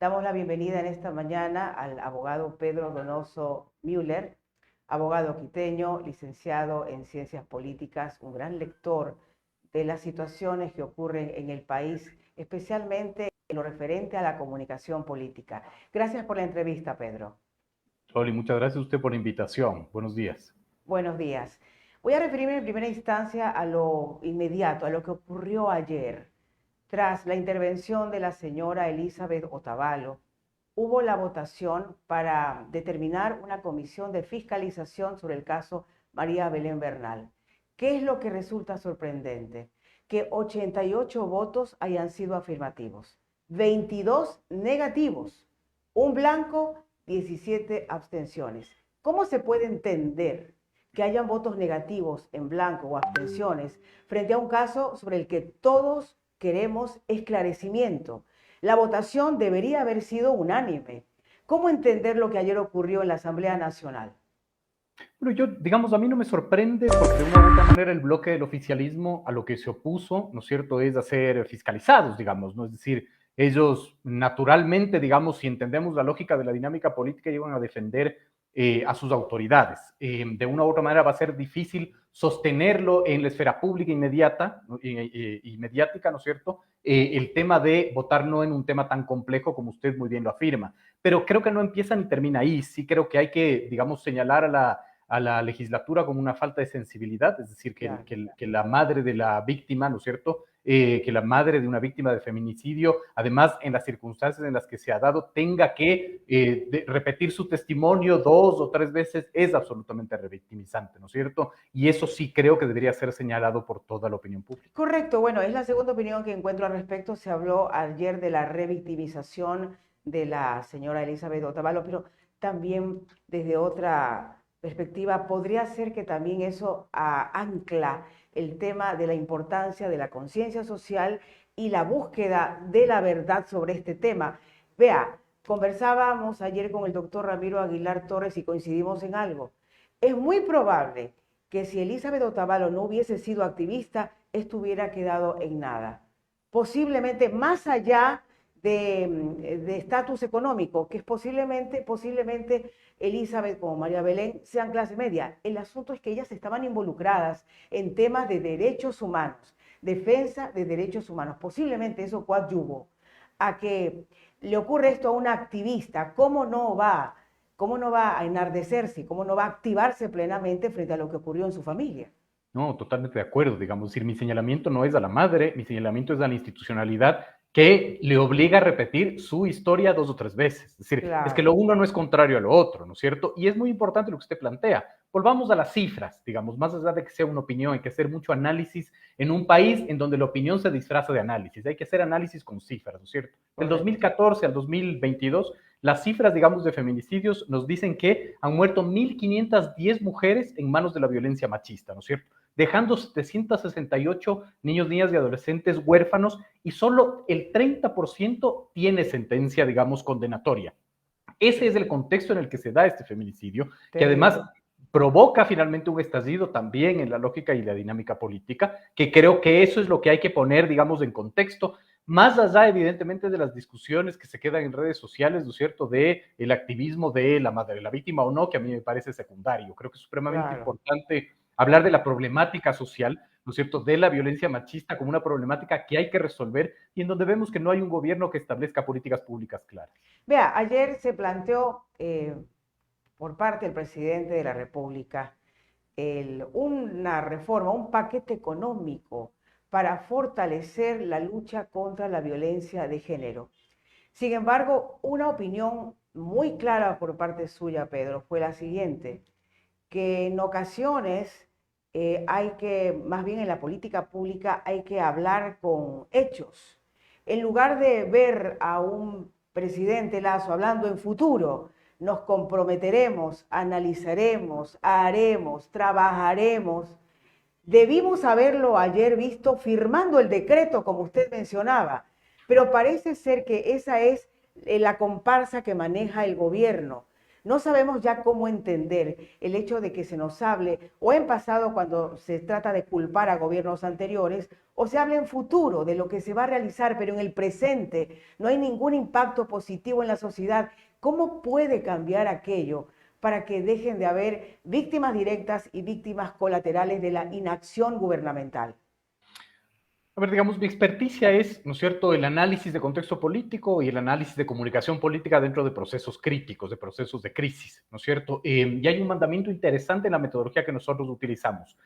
Damos la bienvenida en esta mañana al abogado Pedro Donoso Müller, abogado quiteño, licenciado en Ciencias Políticas, un gran lector de las situaciones que ocurren en el país, especialmente en lo referente a la comunicación política. Gracias por la entrevista, Pedro. Oli, muchas gracias a usted por la invitación. Buenos días. Buenos días. Voy a referirme en primera instancia a lo inmediato, a lo que ocurrió ayer. Tras la intervención de la señora Elizabeth Otavalo, hubo la votación para determinar una comisión de fiscalización sobre el caso María Belén Bernal. ¿Qué es lo que resulta sorprendente? Que 88 votos hayan sido afirmativos, 22 negativos, un blanco, 17 abstenciones. ¿Cómo se puede entender que hayan votos negativos en blanco o abstenciones frente a un caso sobre el que todos queremos esclarecimiento? La votación debería haber sido unánime. ¿Cómo entender lo que ayer ocurrió en la Asamblea Nacional? Bueno, digamos, a mí no me sorprende porque de una u otra manera el bloque del oficialismo a lo que se opuso, ¿no es cierto?, es a ser fiscalizados, digamos, ¿no? Es decir, ellos naturalmente, digamos, si entendemos la lógica de la dinámica política, iban a defender a sus autoridades. De una u otra manera va a ser difícil sostenerlo en la esfera pública inmediata y mediática, ¿no es cierto? El tema de votar no en un tema tan complejo como usted muy bien lo afirma. Pero creo que no empieza ni termina ahí. Sí creo que hay que, digamos, señalar a la legislatura como una falta de sensibilidad, es decir, Claro. que la madre de la víctima, ¿no es cierto?, que la madre de una víctima de feminicidio, además en las circunstancias en las que se ha dado, tenga que repetir su testimonio 2 o 3 veces, es absolutamente revictimizante, ¿no es cierto? Y eso sí creo que debería ser señalado por toda la opinión pública. Correcto, bueno, es la segunda opinión que encuentro al respecto. Se habló ayer de la revictimización de la señora Elizabeth Otavalo, pero también desde otra perspectiva podría ser que también eso ancla el tema de la importancia de la conciencia social y la búsqueda de la verdad sobre este tema. Vea, conversábamos ayer con el doctor Ramiro Aguilar Torres y coincidimos en algo. Es muy probable que si Elizabeth Otavalo no hubiese sido activista, esto hubiera quedado en nada. Posiblemente más allá de estatus económico, que es posiblemente Elizabeth como María Belén sean clase media. El asunto es que ellas estaban involucradas en temas de derechos humanos, defensa de derechos humanos. Posiblemente eso coadyuvó a que le ocurre esto a una activista. ¿Cómo no va a enardecerse? ¿Cómo no va a activarse plenamente frente a lo que ocurrió en su familia? No, totalmente de acuerdo, digamos, es decir, mi señalamiento no es a la madre, mi señalamiento es a la institucionalidad que le obliga a repetir su historia 2 o 3 veces. Es decir, es que Claro. lo uno no es contrario a lo otro, ¿no es cierto? Y es muy importante lo que usted plantea. Volvamos a las cifras, digamos, más allá de que sea una opinión, hay que hacer mucho análisis en un país en donde la opinión se disfraza de análisis. Hay que hacer análisis con cifras, ¿no es cierto? Del Correcto. 2014 al 2022, las cifras, digamos, de feminicidios nos dicen que han muerto 1.510 mujeres en manos de la violencia machista, ¿no es cierto? Dejando 768 niños, niñas y adolescentes huérfanos y solo el 30% tiene sentencia, digamos, condenatoria. Ese es el contexto en el que se da este feminicidio, que además Terrible. provoca finalmente un estallido también en la lógica y la dinámica política, que creo que eso es lo que hay que poner, digamos, en contexto, más allá, evidentemente, de las discusiones que se quedan en redes sociales, ¿no es cierto?, de el activismo de la madre, la víctima o no, que a mí me parece secundario. Creo que es supremamente Claro. importante hablar de la problemática social, ¿no es cierto?, de la violencia machista como una problemática que hay que resolver y en donde vemos que no hay un gobierno que establezca políticas públicas claras. Vea, ayer se planteó por parte del presidente de la República una reforma, un paquete económico para fortalecer la lucha contra la violencia de género. Sin embargo, una opinión muy clara por parte suya, Pedro, fue la siguiente, que en ocasiones hay que, más bien en la política pública, hay que hablar con hechos. En lugar de ver a un presidente Lazo hablando en futuro, nos comprometeremos, analizaremos, haremos, trabajaremos. Debimos haberlo ayer visto firmando el decreto, como usted mencionaba, pero parece ser que esa es la comparsa que maneja el gobierno. No sabemos ya cómo entender el hecho de que se nos hable, o en pasado cuando se trata de culpar a gobiernos anteriores, o se habla en futuro de lo que se va a realizar, pero en el presente no hay ningún impacto positivo en la sociedad. ¿Cómo puede cambiar aquello para que dejen de haber víctimas directas y víctimas colaterales de la inacción gubernamental? A ver, digamos, mi experticia es, ¿no es cierto?, el análisis de contexto político y el análisis de comunicación política dentro de procesos críticos, de procesos de crisis, ¿no es cierto? Y hay un mandamiento interesante en la metodología que nosotros utilizamos.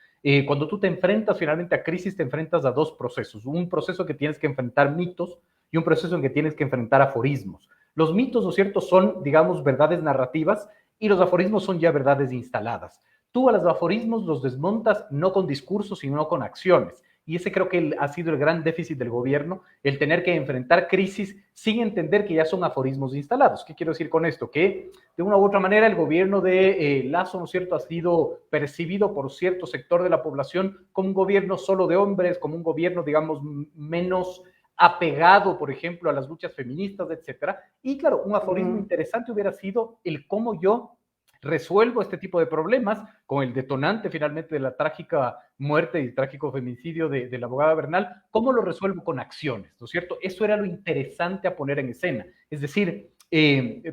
Cuando tú te enfrentas finalmente a crisis, te enfrentas a dos procesos. Un proceso que tienes que enfrentar mitos y un proceso en que tienes que enfrentar aforismos. Los mitos, ¿no es cierto?, son, digamos, verdades narrativas y los aforismos son ya verdades instaladas. Tú a los aforismos los desmontas no con discursos, sino con acciones. Y ese creo que ha sido el gran déficit del gobierno, el tener que enfrentar crisis sin entender que ya son aforismos instalados. ¿Qué quiero decir con esto? Que de una u otra manera el gobierno de Lasso, ¿no es cierto?, ha sido percibido por cierto sector de la población como un gobierno solo de hombres, como un gobierno, digamos, menos apegado, por ejemplo, a las luchas feministas, etcétera. Y claro, un aforismo interesante hubiera sido el cómo yo resuelvo este tipo de problemas con el detonante finalmente de la trágica muerte y trágico feminicidio de la abogada Bernal, ¿cómo lo resuelvo con acciones? ¿No es cierto? Eso era lo interesante a poner en escena. Es decir,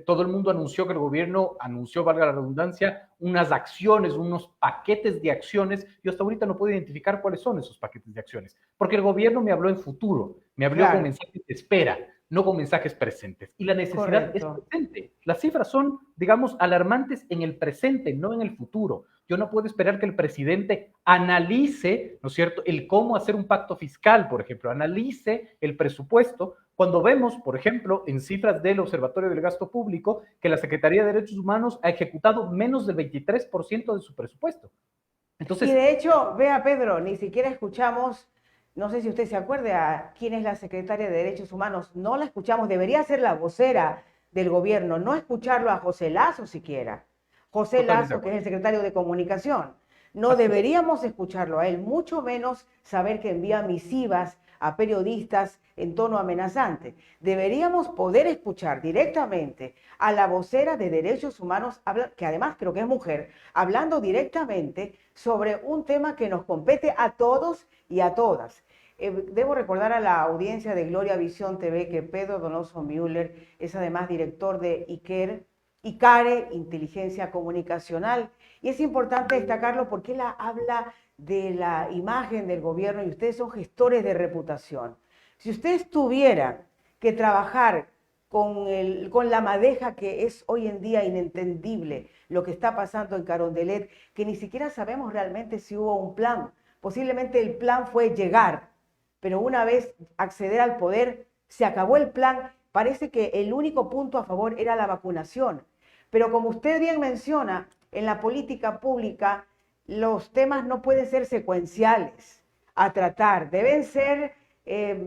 todo el mundo anunció que el gobierno anunció, valga la redundancia, unas acciones, unos paquetes de acciones. Yo hasta ahorita no puedo identificar cuáles son esos paquetes de acciones, porque el gobierno me habló en futuro, me habló con mensajes de espera, no con mensajes presentes. Y la necesidad es presente. Las cifras son, digamos, alarmantes en el presente, no en el futuro. Yo no puedo esperar que el presidente analice, ¿no es cierto?, el cómo hacer un pacto fiscal, por ejemplo, analice el presupuesto, cuando vemos, por ejemplo, en cifras del Observatorio del Gasto Público, que la Secretaría de Derechos Humanos ha ejecutado menos del 23% de su presupuesto. Entonces, y de hecho, vea Pedro, ni siquiera escuchamos, no sé si usted se acuerda a quién es la secretaria de Derechos Humanos, no la escuchamos, debería ser la vocera del gobierno, no escucharlo a José Lasso siquiera. José Lasso, que es el secretario de Comunicación. No deberíamos escucharlo a él, mucho menos saber que envía misivas a periodistas en tono amenazante. Deberíamos poder escuchar directamente a la vocera de Derechos Humanos, que además creo que es mujer, hablando directamente sobre un tema que nos compete a todos y a todas. Debo recordar a la audiencia de Gloria Visión TV que Pedro Donoso Müller es además director de ICARE, Inteligencia Comunicacional, y es importante destacarlo porque él habla de la imagen del gobierno y ustedes son gestores de reputación. Si ustedes tuvieran que trabajar con la madeja que es hoy en día inentendible lo que está pasando en Carondelet, que ni siquiera sabemos realmente si hubo un plan. Posiblemente el plan fue llegar, pero una vez acceder al poder, se acabó el plan. Parece que el único punto a favor era la vacunación. Pero como usted bien menciona, en la política pública los temas no pueden ser secuenciales a tratar, deben ser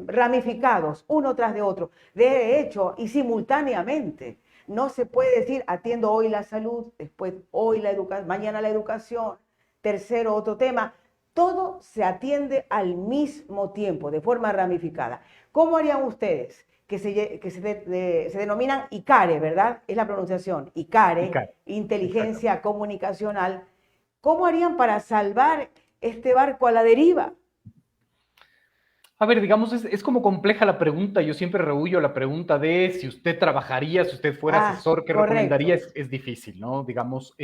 ramificados uno tras de otro. De hecho, y simultáneamente, no se puede decir atiendo hoy la salud, después hoy la educación, mañana la educación, tercero otro tema. Todo se atiende al mismo tiempo, de forma ramificada. ¿Cómo harían ustedes? Que se denominan ICARE, ¿verdad? Es la pronunciación, ICARE, Inteligencia Comunicacional. ¿Cómo harían para salvar este barco a la deriva? A ver, digamos, es como compleja la pregunta. Yo siempre rehuyo la pregunta de si usted trabajaría, si usted fuera asesor, ¿qué recomendaría? Es difícil, ¿no? Digamos,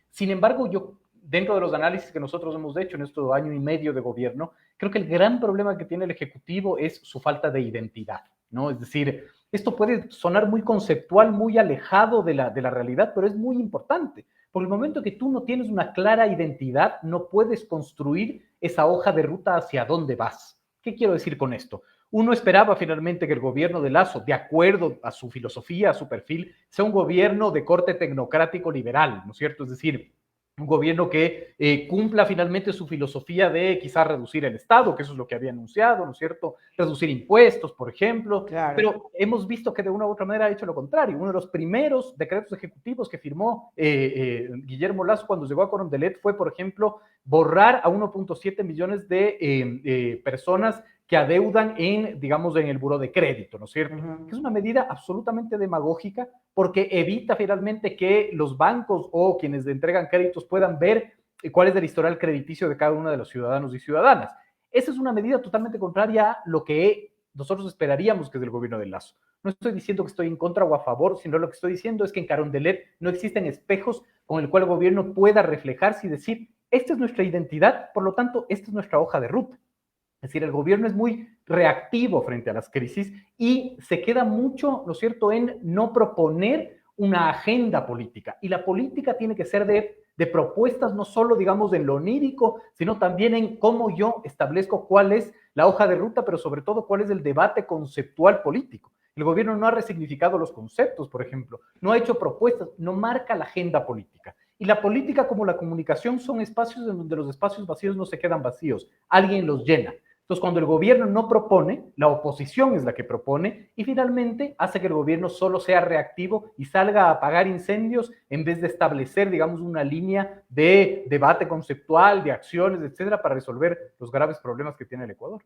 sin embargo, yo, dentro de los análisis que nosotros hemos hecho en este año y medio de gobierno, creo que el gran problema que tiene el Ejecutivo es su falta de identidad, ¿no? Es decir, esto puede sonar muy conceptual, muy alejado de la realidad, pero es muy importante. Por el momento que tú no tienes una clara identidad, no puedes construir esa hoja de ruta hacia dónde vas. ¿Qué quiero decir con esto? Uno esperaba finalmente que el gobierno de Lasso, de acuerdo a su filosofía, a su perfil, sea un gobierno de corte tecnocrático liberal, ¿no es cierto? Es decir, un gobierno que cumpla finalmente su filosofía de quizás reducir el Estado, que eso es lo que había anunciado, ¿no es cierto? Reducir impuestos, por ejemplo. Claro. Pero hemos visto que de una u otra manera ha hecho lo contrario. Uno de los primeros decretos ejecutivos que firmó Guillermo Lasso cuando llegó a Carondelet fue, por ejemplo, borrar a 1.7 millones de personas que adeudan en, digamos, en el buró de crédito, ¿no es cierto? Ujú. Que es una medida absolutamente demagógica porque evita finalmente que los bancos o quienes entregan créditos puedan ver cuál es el historial crediticio de cada uno de los ciudadanos y ciudadanas. Esa es una medida totalmente contraria a lo que nosotros esperaríamos que es del gobierno de Lazo. No estoy diciendo que estoy en contra o a favor, sino lo que estoy diciendo es que en Carondelet no existen espejos con el cual el gobierno pueda reflejarse y decir, esta es nuestra identidad, por lo tanto, esta es nuestra hoja de ruta. Es decir, el gobierno es muy reactivo frente a las crisis y se queda mucho, ¿no es cierto?, en no proponer una agenda política. Y la política tiene que ser de propuestas, no solo, digamos, en lo onírico, sino también en cómo yo establezco cuál es la hoja de ruta, pero sobre todo cuál es el debate conceptual político. El gobierno no ha resignificado los conceptos, por ejemplo, no ha hecho propuestas, no marca la agenda política. Y la política como la comunicación son espacios en donde los espacios vacíos no se quedan vacíos, alguien los llena. Entonces, cuando el gobierno no propone, la oposición es la que propone y finalmente hace que el gobierno solo sea reactivo y salga a apagar incendios en vez de establecer, digamos, una línea de debate conceptual, de acciones, etcétera, para resolver los graves problemas que tiene el Ecuador.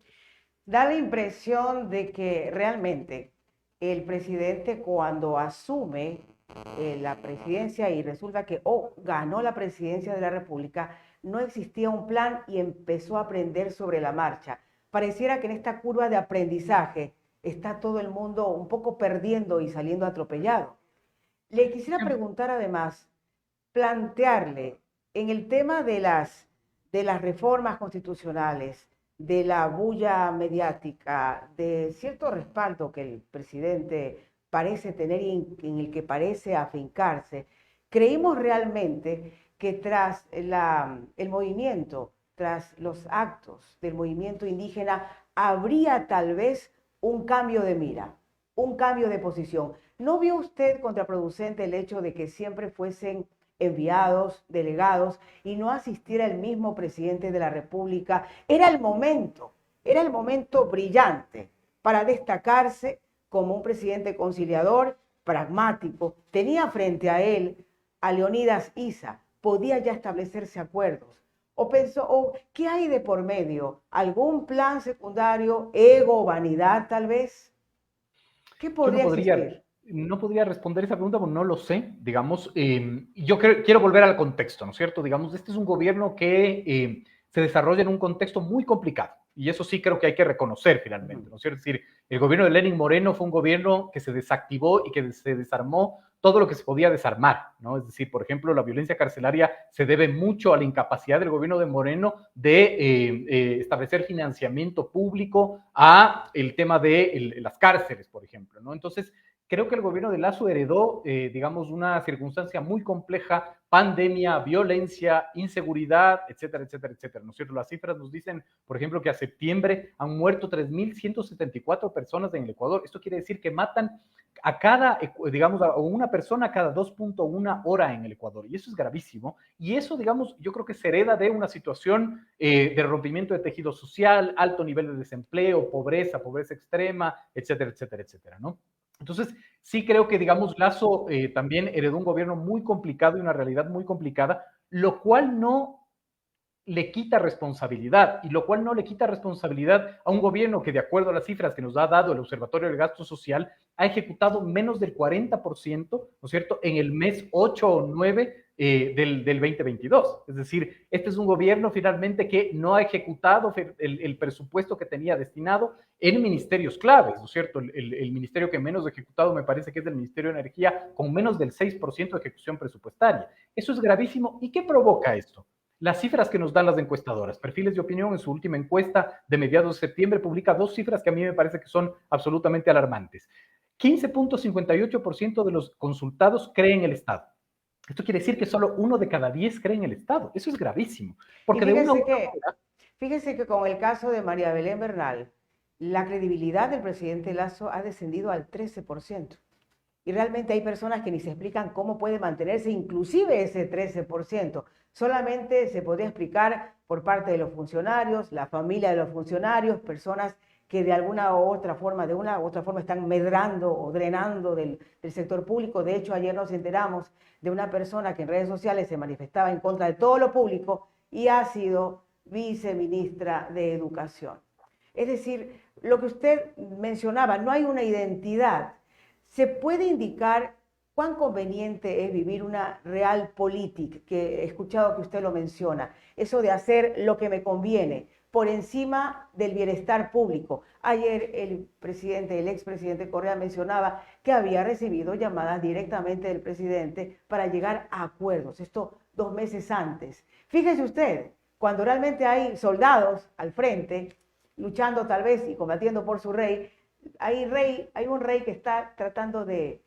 Da la impresión de que realmente el presidente cuando asume la presidencia y resulta que ganó la presidencia de la República, no existía un plan y empezó a aprender sobre la marcha. Pareciera que en esta curva de aprendizaje está todo el mundo un poco perdiendo y saliendo atropellado. Le quisiera preguntar además, plantearle en el tema de las reformas constitucionales, de la bulla mediática, de cierto respaldo que el presidente parece tener y en el que parece afincarse, creímos realmente que tras el movimiento, tras los actos del movimiento indígena, habría tal vez un cambio de mira, un cambio de posición. ¿No vio usted contraproducente el hecho de que siempre fuesen enviados, delegados, y no asistiera el mismo presidente de la República? Era el momento brillante para destacarse como un presidente conciliador, pragmático. Tenía frente a él a Leonidas Issa, podía ya establecerse acuerdos. O pensó, ¿qué hay de por medio? ¿Algún plan secundario, ego, vanidad tal vez? ¿Qué Yo podría existir? no podría responder esa pregunta porque no lo sé, digamos. Yo quiero volver al contexto, ¿no es cierto? Digamos, este es un gobierno que se desarrolla en un contexto muy complicado. Y eso sí creo que hay que reconocer finalmente, ¿no es cierto? Es decir, el gobierno de Lenín Moreno fue un gobierno que se desactivó y que se desarmó todo lo que se podía desarmar, ¿no? Es decir, por ejemplo, la violencia carcelaria se debe mucho a la incapacidad del gobierno de Moreno de establecer financiamiento público a el tema de las cárceles, por ejemplo, ¿no? Entonces, creo que el gobierno de Lazo heredó, digamos, una circunstancia muy compleja, pandemia, violencia, inseguridad, etcétera, etcétera, etcétera, ¿no es cierto? Las cifras nos dicen, por ejemplo, que a septiembre han muerto 3.174 personas en el Ecuador. Esto quiere decir que matan a cada, digamos, a una persona cada 2.1 hora en el Ecuador. Y eso es gravísimo. Y eso, digamos, yo creo que se hereda de una situación de rompimiento de tejido social, alto nivel de desempleo, pobreza, pobreza extrema, etcétera, etcétera, etcétera, ¿no? Entonces, sí creo que, digamos, Lazo también heredó un gobierno muy complicado y una realidad muy complicada, lo cual no le quita responsabilidad y lo cual no le quita responsabilidad a un gobierno que, de acuerdo a las cifras que nos ha dado el Observatorio del Gasto Social, ha ejecutado menos del 40%, ¿no es cierto?, en el mes 8 o 9 del 2022. Es decir, este es un gobierno finalmente que no ha ejecutado el presupuesto que tenía destinado en ministerios claves, ¿no es cierto? El ministerio que menos ha ejecutado me parece que es el Ministerio de Energía, con menos del 6% de ejecución presupuestaria. Eso es gravísimo. ¿Y qué provoca esto? Las cifras que nos dan las encuestadoras. Perfiles de Opinión, en su última encuesta de mediados de septiembre, publica dos cifras que a mí me parece que son absolutamente alarmantes. 15.58% de los consultados creen en el Estado. Esto quiere decir que solo 1 de cada 10 cree en el Estado. Eso es gravísimo. Y Porque de una u otra manera... fíjese que con el caso de María Belén Bernal, la credibilidad del presidente Lazo ha descendido al 13%. Y realmente hay personas que ni se explican cómo puede mantenerse inclusive ese 13%. Solamente se podría explicar por parte de los funcionarios, la familia de los funcionarios, personas que de alguna u otra forma, están medrando o drenando del sector público. De hecho, ayer nos enteramos de una persona que en redes sociales se manifestaba en contra de todo lo público y ha sido viceministra de Educación. Es decir, lo que usted mencionaba, no hay una identidad. ¿Se puede indicar cuán conveniente es vivir una realpolitik, que he escuchado que usted lo menciona, eso de hacer lo que me conviene por encima del bienestar público? Ayer el expresidente Correa mencionaba que había recibido llamadas directamente del presidente para llegar a acuerdos, esto 2 meses antes. Fíjese usted, cuando realmente hay soldados al frente, luchando tal vez y combatiendo por su rey, hay un rey que está tratando de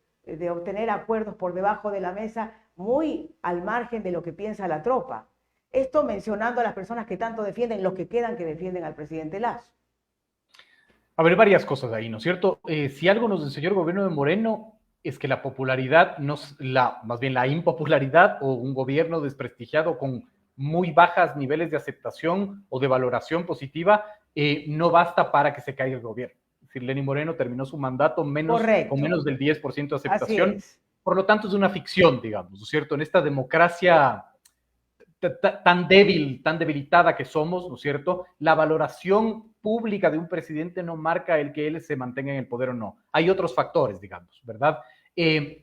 obtener acuerdos por debajo de la mesa, muy al margen de lo que piensa la tropa. Esto mencionando a las personas que tanto defienden, los que quedan que defienden al presidente Lazo. A ver, varias cosas ahí, ¿no es cierto? Si algo nos enseñó el gobierno de Moreno es que la popularidad, más bien la impopularidad o un gobierno desprestigiado con muy bajas niveles de aceptación o de valoración positiva, no basta para que se caiga el gobierno. Es decir, Lenín Moreno terminó su mandato con menos del 10% de aceptación. Así es. Por lo tanto, es una ficción, digamos, ¿no es cierto? En esta democracia tan débil, tan debilitada que somos, ¿no es cierto? La valoración pública de un presidente no marca el que él se mantenga en el poder o no. Hay otros factores, digamos, ¿verdad?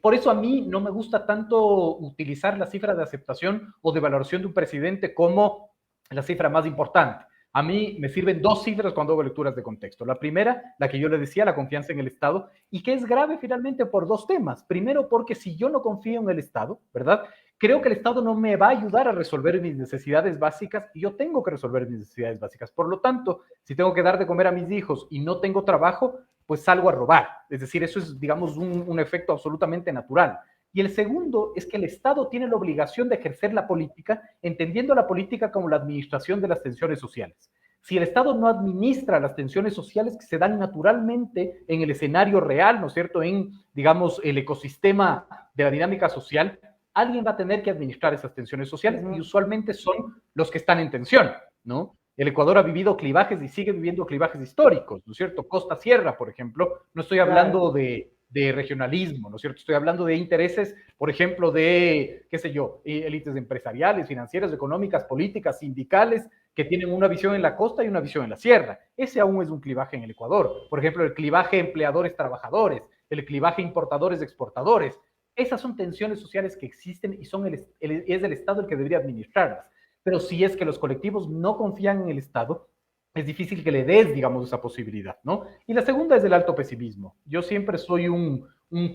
Por eso a mí no me gusta tanto utilizar la cifra de aceptación o de valoración de un presidente como la cifra más importante. A mí me sirven dos cifras cuando hago lecturas de contexto. La primera, la que yo le decía, la confianza en el Estado, y que es grave finalmente por dos temas. Primero, porque si yo no confío en el Estado, ¿verdad? Creo que el Estado no me va a ayudar a resolver mis necesidades básicas y yo tengo que resolver mis necesidades básicas. Por lo tanto, si tengo que dar de comer a mis hijos y no tengo trabajo, pues salgo a robar. Es decir, eso es, digamos, un efecto absolutamente natural. Y el segundo es que el Estado tiene la obligación de ejercer la política, entendiendo la política como la administración de las tensiones sociales. Si el Estado no administra las tensiones sociales que se dan naturalmente en el escenario real, ¿no es cierto?, en, digamos, el ecosistema de la dinámica social, alguien va a tener que administrar esas tensiones sociales y usualmente son los que están en tensión, ¿no? El Ecuador ha vivido clivajes y sigue viviendo clivajes históricos, ¿no es cierto? Costa-Sierra, por ejemplo, no estoy hablando de regionalismo, ¿no es cierto? Estoy hablando de intereses, por ejemplo, de, qué sé yo, élites empresariales, financieras, económicas, políticas, sindicales, que tienen una visión en la costa y una visión en la sierra. Ese aún es un clivaje en el Ecuador. Por ejemplo, el clivaje empleadores-trabajadores, el clivaje importadores-exportadores. Esas son tensiones sociales que existen y es el Estado el que debería administrarlas. Pero si es que los colectivos no confían en el Estado, es difícil que le des, digamos, esa posibilidad, ¿no? Y la segunda es el alto pesimismo. Yo siempre soy un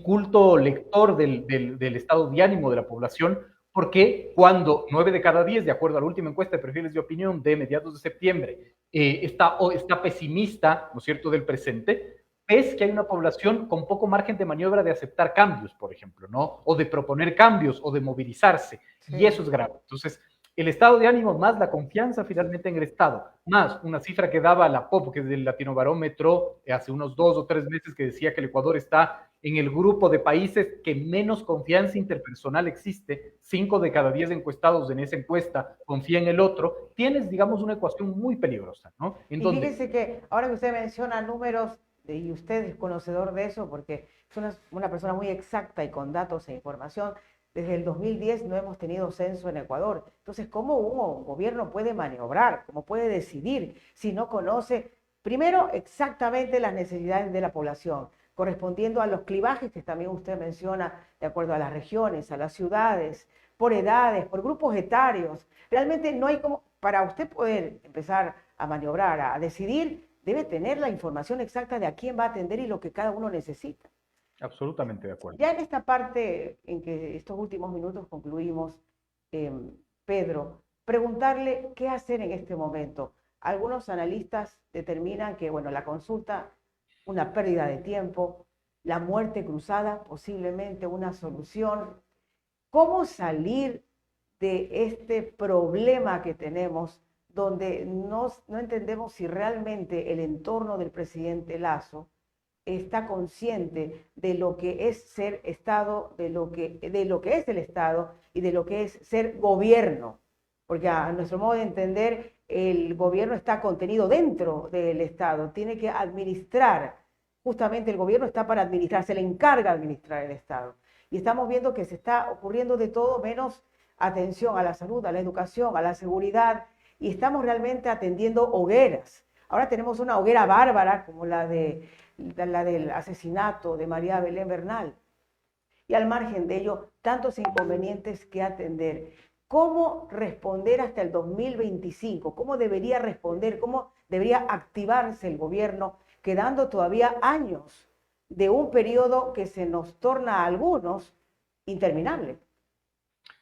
culto lector del estado de ánimo de la población, porque cuando 9 de cada 10, de acuerdo a la última encuesta de perfiles de opinión de mediados de septiembre, está pesimista, ¿no es cierto?, del presente, es que hay una población con poco margen de maniobra de aceptar cambios, por ejemplo, ¿no? O de proponer cambios o de movilizarse. Sí. Y eso es grave. Entonces, el estado de ánimo más la confianza finalmente en el Estado, más una cifra que daba la POP, que es del Latinobarómetro, hace unos 2 o 3 meses, que decía que el Ecuador está en el grupo de países que menos confianza interpersonal existe. 5 de cada 10 encuestados en esa encuesta confían en el otro. Tienes, digamos, una ecuación muy peligrosa, ¿no? Y fíjese que ahora que usted menciona números, y usted es conocedor de eso porque es una persona muy exacta y con datos e información, desde el 2010 no hemos tenido censo en Ecuador. Entonces, ¿cómo un gobierno puede maniobrar? ¿Cómo puede decidir si no conoce, primero, exactamente las necesidades de la población, correspondiendo a los clivajes que también usted menciona, de acuerdo a las regiones, a las ciudades, por edades, por grupos etarios? Realmente no hay como, para usted poder empezar a maniobrar, a decidir, debe tener la información exacta de a quién va a atender y lo que cada uno necesita. Absolutamente de acuerdo. Ya en esta parte en que estos últimos minutos concluimos, Pedro, preguntarle qué hacer en este momento. Algunos analistas determinan que, bueno, la consulta, una pérdida de tiempo, la muerte cruzada, posiblemente una solución. ¿Cómo salir de este problema que tenemos donde no entendemos si realmente el entorno del presidente Lazo está consciente de lo que es ser Estado, de lo que es el Estado y de lo que es ser gobierno? Porque a nuestro modo de entender, el gobierno está contenido dentro del Estado, tiene que administrar. Justamente el gobierno está para administrar, se le encarga administrar el Estado. Y estamos viendo que se está ocurriendo de todo menos atención a la salud, a la educación, a la seguridad, y estamos realmente atendiendo hogueras. Ahora tenemos una hoguera bárbara como la del asesinato de María Belén Bernal. Y al margen de ello, tantos inconvenientes que atender. ¿Cómo responder hasta el 2025? ¿Cómo debería responder? ¿Cómo debería activarse el gobierno, quedando todavía años de un periodo que se nos torna a algunos interminable?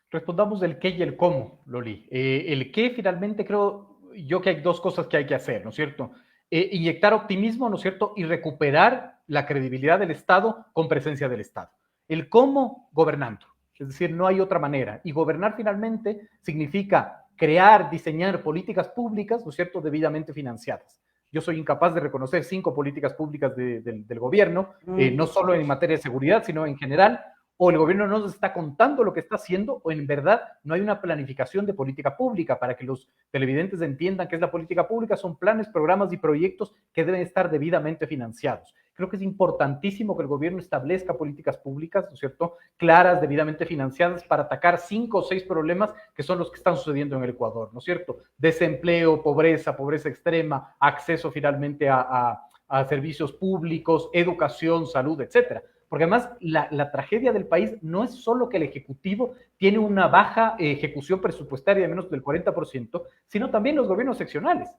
Respondamos del qué y el cómo, Loli. El qué finalmente creo yo que hay dos cosas que hay que hacer, ¿no es cierto? Inyectar optimismo, ¿no es cierto? Y recuperar la credibilidad del Estado con presencia del Estado. El cómo, gobernando. Es decir, no hay otra manera. Y gobernar finalmente significa crear, diseñar políticas públicas, ¿no es cierto?, debidamente financiadas. Yo soy incapaz de reconocer 5 políticas públicas del gobierno, no solo en materia de seguridad, sino en general, o el gobierno no nos está contando lo que está haciendo, o en verdad no hay una planificación de política pública. Para que los televidentes entiendan qué es la política pública, son planes, programas y proyectos que deben estar debidamente financiados. Creo que es importantísimo que el gobierno establezca políticas públicas, ¿no es cierto?, claras, debidamente financiadas, para atacar 5 o 6 problemas que son los que están sucediendo en el Ecuador, ¿no es cierto? Desempleo, pobreza, pobreza extrema, acceso finalmente a servicios públicos, educación, salud, etcétera. Porque además la tragedia del país no es solo que el Ejecutivo tiene una baja ejecución presupuestaria de menos del 40%, sino también los gobiernos seccionales.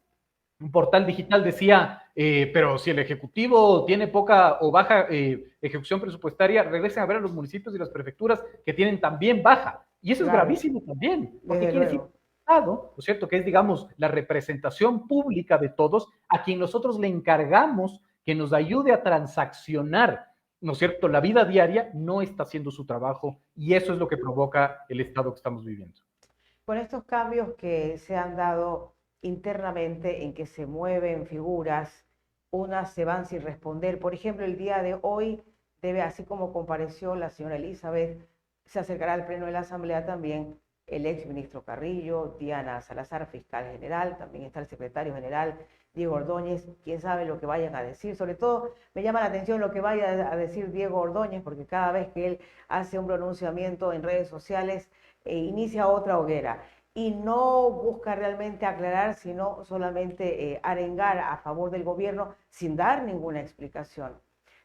Un portal digital decía, pero si el Ejecutivo tiene poca o baja ejecución presupuestaria, regresen a ver a los municipios y las prefecturas que tienen también baja. Y eso es gravísimo también, porque quiere decir Estado, ¿no es cierto?, que es, digamos, la representación pública de todos, a quien nosotros le encargamos que nos ayude a transaccionar, ¿no es cierto?, la vida diaria, no está haciendo su trabajo, y eso es lo que provoca el estado que estamos viviendo. Con estos cambios que se han dado internamente, en que se mueven figuras, unas se van sin responder. Por ejemplo, el día de hoy debe, así como compareció la señora Elizabeth, se acercará al pleno de la Asamblea también el ex ministro Carrillo, Diana Salazar, fiscal general, también está el secretario general Diego Ordóñez. Quién sabe lo que vayan a decir. Sobre todo me llama la atención lo que vaya a decir Diego Ordóñez, porque cada vez que él hace un pronunciamiento en redes sociales, inicia otra hoguera y no busca realmente aclarar, sino solamente arengar a favor del gobierno sin dar ninguna explicación.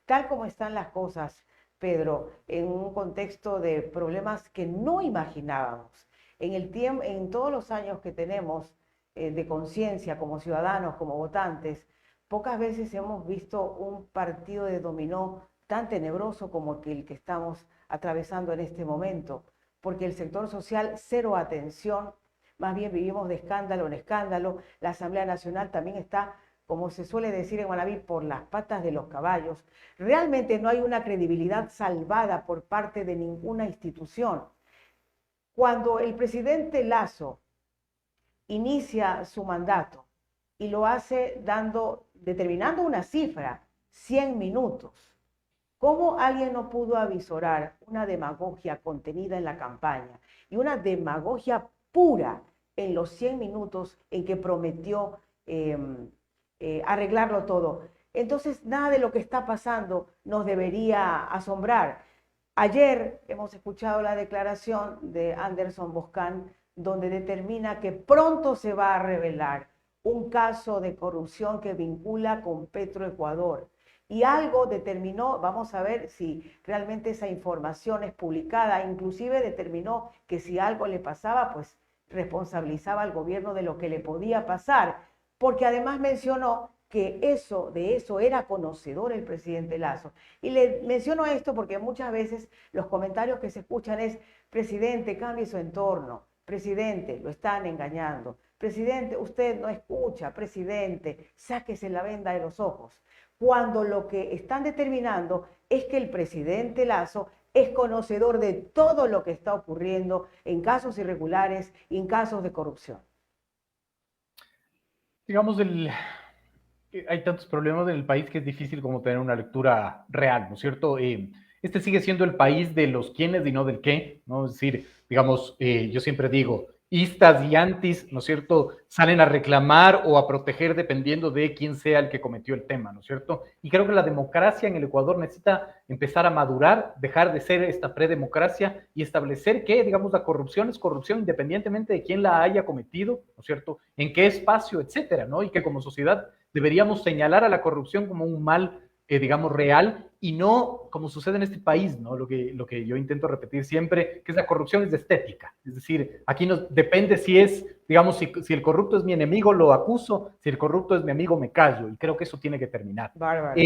Tal como están las cosas, Pedro, en un contexto de problemas que no imaginábamos, en todos los años que tenemos de conciencia como ciudadanos, como votantes, pocas veces hemos visto un partido de dominó tan tenebroso como el que estamos atravesando en este momento, porque el sector social, cero atención, más bien vivimos de escándalo en escándalo. La Asamblea Nacional también está, como se suele decir en Manaví, por las patas de los caballos. Realmente no hay una credibilidad salvada por parte de ninguna institución. Cuando el presidente Lasso inicia su mandato y lo hace determinando una cifra, 100 minutos, ¿cómo alguien no pudo avisorar una demagogia contenida en la campaña y una demagogia pura en los 100 minutos en que prometió arreglarlo todo? Entonces, nada de lo que está pasando nos debería asombrar. Ayer hemos escuchado la declaración de Anderson Boscan, donde determina que pronto se va a revelar un caso de corrupción que vincula con Petroecuador. Y algo determinó, vamos a ver si realmente esa información es publicada, inclusive determinó que si algo le pasaba, pues responsabilizaba al gobierno de lo que le podía pasar, porque además mencionó que de eso era conocedor el presidente Lasso. Y le menciono esto porque muchas veces los comentarios que se escuchan es: presidente, cambie su entorno, presidente, lo están engañando, presidente, usted no escucha, presidente, sáquese la venda de los ojos, cuando lo que están determinando es que el presidente Lasso es conocedor de todo lo que está ocurriendo en casos irregulares y en casos de corrupción. Digamos, hay tantos problemas en el país que es difícil como tener una lectura real, ¿no es cierto? Este sigue siendo el país de los quiénes y no del qué, ¿no? Es decir, digamos, yo siempre digo, istas y antis, ¿no es cierto?, salen a reclamar o a proteger dependiendo de quién sea el que cometió el tema, ¿no es cierto? Y creo que la democracia en el Ecuador necesita empezar a madurar, dejar de ser esta predemocracia y establecer que, digamos, la corrupción es corrupción independientemente de quién la haya cometido, ¿no es cierto?, en qué espacio, etcétera, ¿no? Y que como sociedad deberíamos señalar a la corrupción como un mal, digamos, real y no como sucede en este país, ¿no? Lo que yo intento repetir siempre, que es la corrupción es de estética. Es decir, aquí nos depende si es, digamos, si el corrupto es mi enemigo, lo acuso, si el corrupto es mi amigo, me callo. Y creo que eso tiene que terminar. Bárbaro.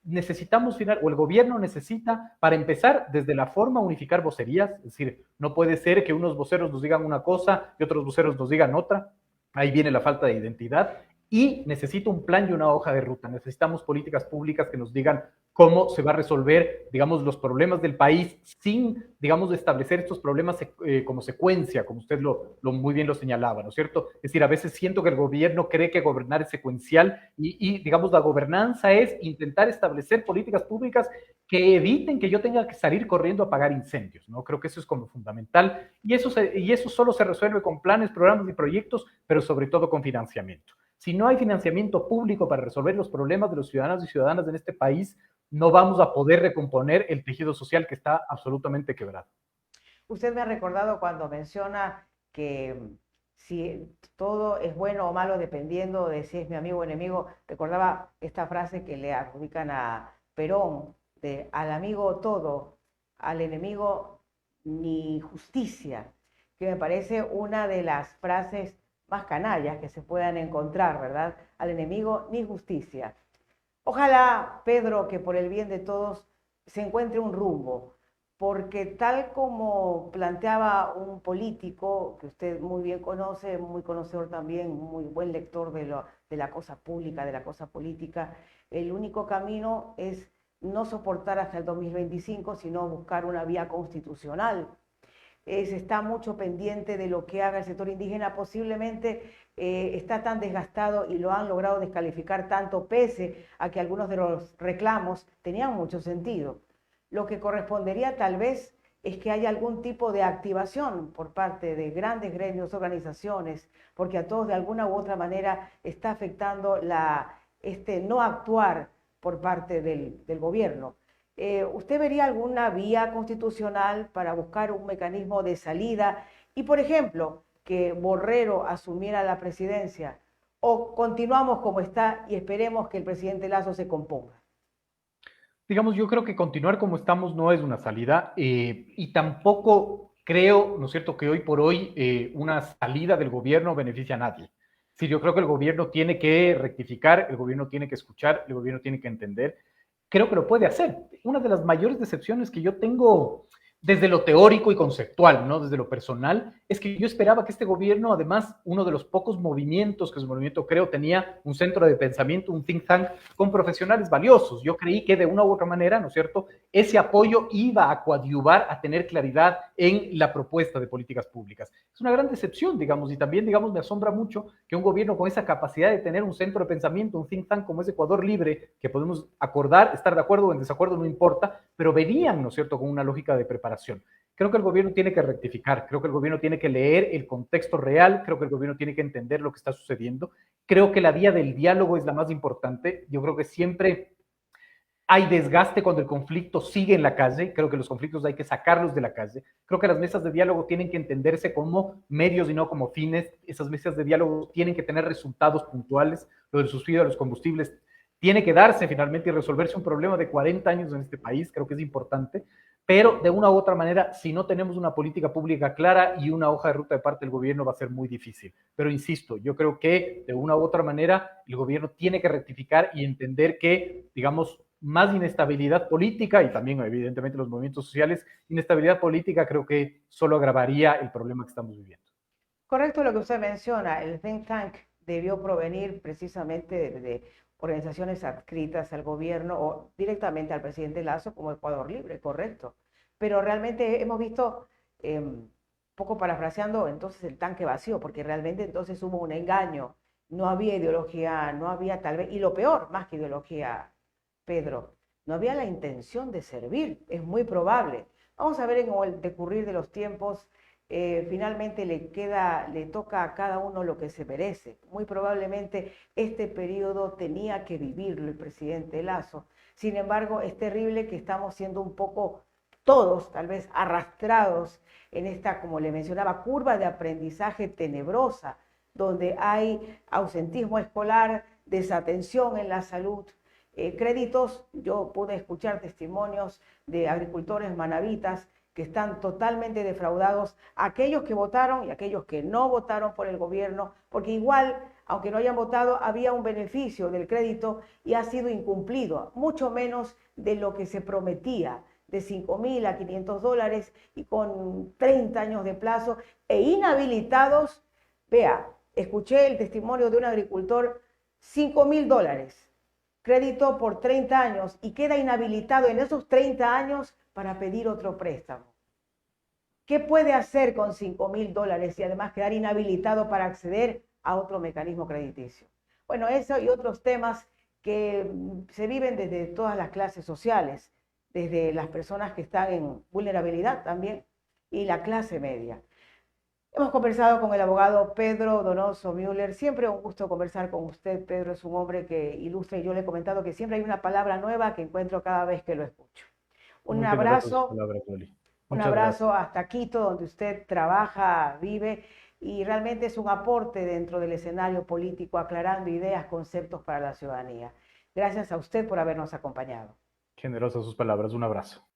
Necesitamos, o el gobierno necesita, para empezar, desde la forma, unificar vocerías. Es decir, no puede ser que unos voceros nos digan una cosa y otros voceros nos digan otra. Ahí viene la falta de identidad. Y necesita un plan y una hoja de ruta. Necesitamos políticas públicas que nos digan cómo se va a resolver, digamos, los problemas del país sin, digamos, establecer estos problemas como secuencia, como usted muy bien lo señalaba, ¿no es cierto? Es decir, a veces siento que el gobierno cree que gobernar es secuencial digamos, la gobernanza es intentar establecer políticas públicas que eviten que yo tenga que salir corriendo a apagar incendios, ¿no? Creo que eso es como fundamental y eso solo se resuelve con planes, programas y proyectos, pero sobre todo con financiamiento. Si no hay financiamiento público para resolver los problemas de los ciudadanos y ciudadanas en este país, no vamos a poder recomponer el tejido social que está absolutamente quebrado. Usted me ha recordado cuando menciona que si todo es bueno o malo dependiendo de si es mi amigo o enemigo, recordaba esta frase que le adjudican a Perón, de al amigo todo, al enemigo ni justicia, que me parece una de las frases más canallas que se puedan encontrar, ¿verdad? Al enemigo ni justicia. Ojalá, Pedro, que por el bien de todos se encuentre un rumbo, porque tal como planteaba un político que usted muy bien conoce, muy conocedor también, muy buen lector de la cosa pública, de la cosa política, el único camino es no soportar hasta el 2025, sino buscar una vía constitucional. Se está mucho pendiente de lo que haga el sector indígena, posiblemente está tan desgastado y lo han logrado descalificar tanto, pese a que algunos de los reclamos tenían mucho sentido. Lo que correspondería tal vez es que haya algún tipo de activación por parte de grandes gremios, organizaciones, porque a todos de alguna u otra manera está afectando este no actuar por parte del gobierno. ¿Usted vería alguna vía constitucional para buscar un mecanismo de salida y, por ejemplo, que Borrero asumiera la presidencia? ¿O continuamos como está y esperemos que el presidente Lasso se componga? Digamos, yo creo que continuar como estamos no es una salida y tampoco creo, ¿no es cierto?, que hoy por hoy una salida del gobierno beneficia a nadie. Sí, yo creo que el gobierno tiene que rectificar, el gobierno tiene que escuchar, el gobierno tiene que entender. Creo que lo puede hacer. Una de las mayores decepciones que yo tengo desde lo teórico y conceptual, ¿no? Desde lo personal, es que yo esperaba que este gobierno, además, uno de los pocos movimientos que su movimiento creo tenía un centro de pensamiento, un think tank con profesionales valiosos. Yo creí que de una u otra manera, ¿no es cierto?, ese apoyo iba a coadyuvar a tener claridad en la propuesta de políticas públicas. Es una gran decepción, digamos, y también, digamos, me asombra mucho que un gobierno con esa capacidad de tener un centro de pensamiento, un think tank como es Ecuador Libre, que podemos acordar, estar de acuerdo o en desacuerdo, no importa, pero venían, ¿no es cierto?, con una lógica de preparación. Creo que el gobierno tiene que rectificar, creo que el gobierno tiene que leer el contexto real, creo que el gobierno tiene que entender lo que está sucediendo, creo que la vía del diálogo es la más importante, yo creo que siempre hay desgaste cuando el conflicto sigue en la calle, creo que los conflictos hay que sacarlos de la calle, creo que las mesas de diálogo tienen que entenderse como medios y no como fines, esas mesas de diálogo tienen que tener resultados puntuales, lo del subsidio a los combustibles tiene que darse finalmente y resolverse un problema de 40 años en este país, creo que es importante, pero de una u otra manera, si no tenemos una política pública clara y una hoja de ruta de parte del gobierno, va a ser muy difícil. Pero insisto, yo creo que de una u otra manera el gobierno tiene que rectificar y entender que, digamos, más inestabilidad política y también evidentemente los movimientos sociales, inestabilidad política creo que solo agravaría el problema que estamos viviendo. Correcto lo que usted menciona, el think tank debió provenir precisamente de organizaciones adscritas al gobierno o directamente al presidente Lasso como Ecuador Libre, correcto. Pero realmente hemos visto, poco parafraseando, entonces el tanque vacío, porque realmente entonces hubo un engaño, no había ideología, no había tal vez, y lo peor, más que ideología, Pedro, no había la intención de servir, es muy probable. Vamos a ver en el decurrir de los tiempos, finalmente le toca a cada uno lo que se merece. Muy probablemente este periodo tenía que vivirlo el presidente Lasso. Sin embargo, es terrible que estamos siendo un poco todos tal vez arrastrados en esta, como le mencionaba, curva de aprendizaje tenebrosa, donde hay ausentismo escolar, desatención en la salud, créditos. Yo pude escuchar testimonios de agricultores manavitas que están totalmente defraudados, aquellos que votaron y aquellos que no votaron por el gobierno, porque igual, aunque no hayan votado, había un beneficio del crédito y ha sido incumplido, mucho menos de lo que se prometía, de 5.000 a $500 y con 30 años de plazo e inhabilitados. Vea, escuché el testimonio de un agricultor, $5.000, crédito por 30 años y queda inhabilitado en esos 30 años para pedir otro préstamo. ¿Qué puede hacer con $5.000 y además quedar inhabilitado para acceder a otro mecanismo crediticio? Bueno, eso y otros temas que se viven desde todas las clases sociales, desde las personas que están en vulnerabilidad también y la clase media. Hemos conversado con el abogado Pedro Donoso Müller. Siempre un gusto conversar con usted, Pedro. Es un hombre que ilustra y yo le he comentado que siempre hay una palabra nueva que encuentro cada vez que lo escucho. Un Muy generosas sus abrazo, palabras, Loli. un Muchas gracias. abrazo hasta Quito, donde usted trabaja, vive y realmente es un aporte dentro del escenario político, aclarando ideas, conceptos para la ciudadanía. Gracias a usted por habernos acompañado. Generosas sus palabras. Un abrazo.